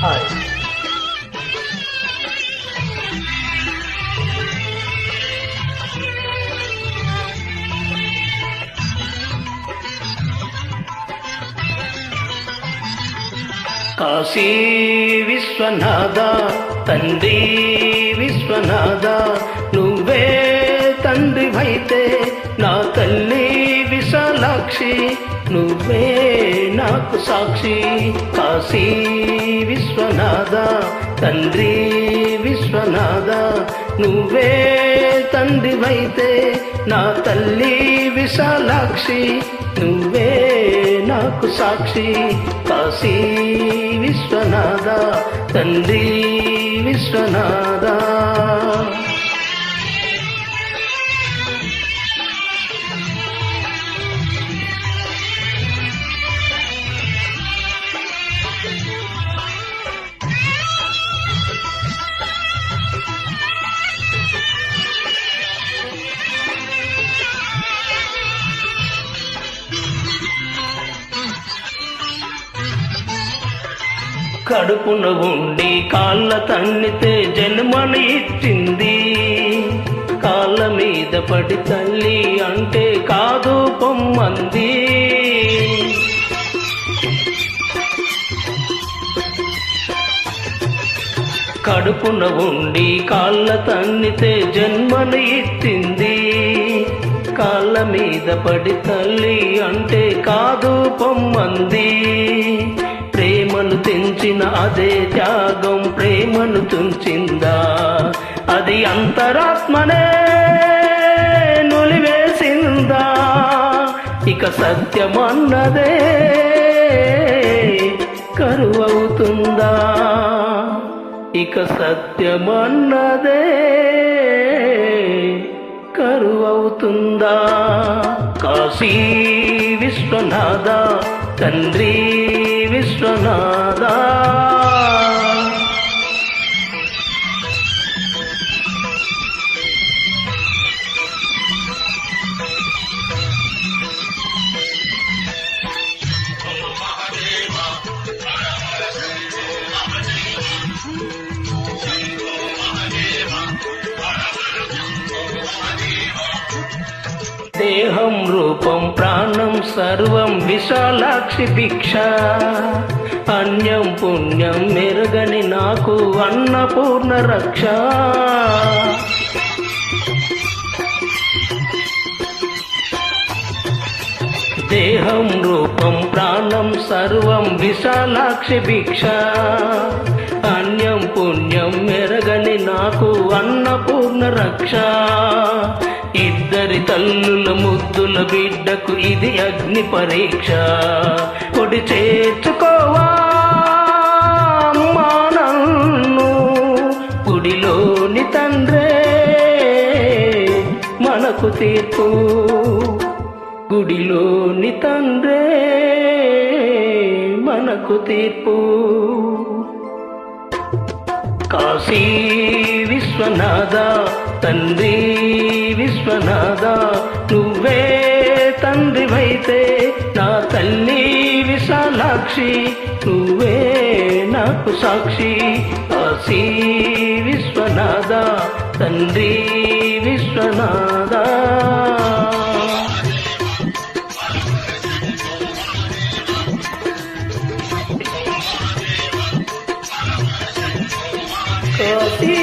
Hi. Kashi Viswanatha తండ్రి విశ్వనాథ, నువ్వే తండ్రివైతే నా తల్లి విశాలాక్షి, నువ్వే నాకు సాక్షి. కాశీ విశ్వనాథ తండ్రి విశ్వనాథ, నువ్వే తండ్రివైతే నా తల్లి విశాలాక్షి, నువ్వే నాకు సాక్షి. కాశీ విశ్వనాథ తండ్రి విశ్వనాథ. కడుపున ఉండి కాళ్ళ తన్నితే జన్మని ఇచ్చింది, కాళ్ళ మీద పడి తల్లి అంటే కాదు పొమ్మంది. కడుపున ఉండి కాళ్ళ తన్నితే జన్మని ఇచ్చింది, కాళ్ళ మీద పడి తల్లి అంటే కాదు పొమ్మంది. ప్రేమను తెంచిన అదే త్యాగం ప్రేమను తుంచిందా, అది అంతరాత్మనే నులివేసిందా. ఇక సత్యమన్నదే కరువవుతుందా, ఇక సత్యమన్నదే కరువవుతుందా. కాశీ విశ్వనాథ తండ్రి విశ్వనాథ. దేహం రూపం ప్రాణం సర్వం విశాలాక్షి భిక్ష, అన్యం పుణ్యం మెరుగని నాకు అన్నపూర్ణ రక్ష. దేహం రూపం ప్రాణం సర్వం విశాలాక్షి భిక్ష, అన్యం పుణ్యం మెరగని నాకు అన్నపూర్ణ రక్ష. ఇద్దరి తల్లుల ముద్దుల బిడ్డకు ఇది అగ్ని పరీక్ష, కొడి చేర్చుకోవా నన్ను, గుడిలోని తండ్రే మనకు తీర్పు, గుడిలోని తండ్రే మనకు తీర్పు. కాశీ విశ్వనాథ తండ్రి విశ్వనాథ, నువ్వే తండ్రివైతే నా తల్లి విశాలాక్షి, నువ్వే నాకు సాక్షి. కాశీ విశ్వనాథ తండ్రి విశ్వనాథ. కాశీ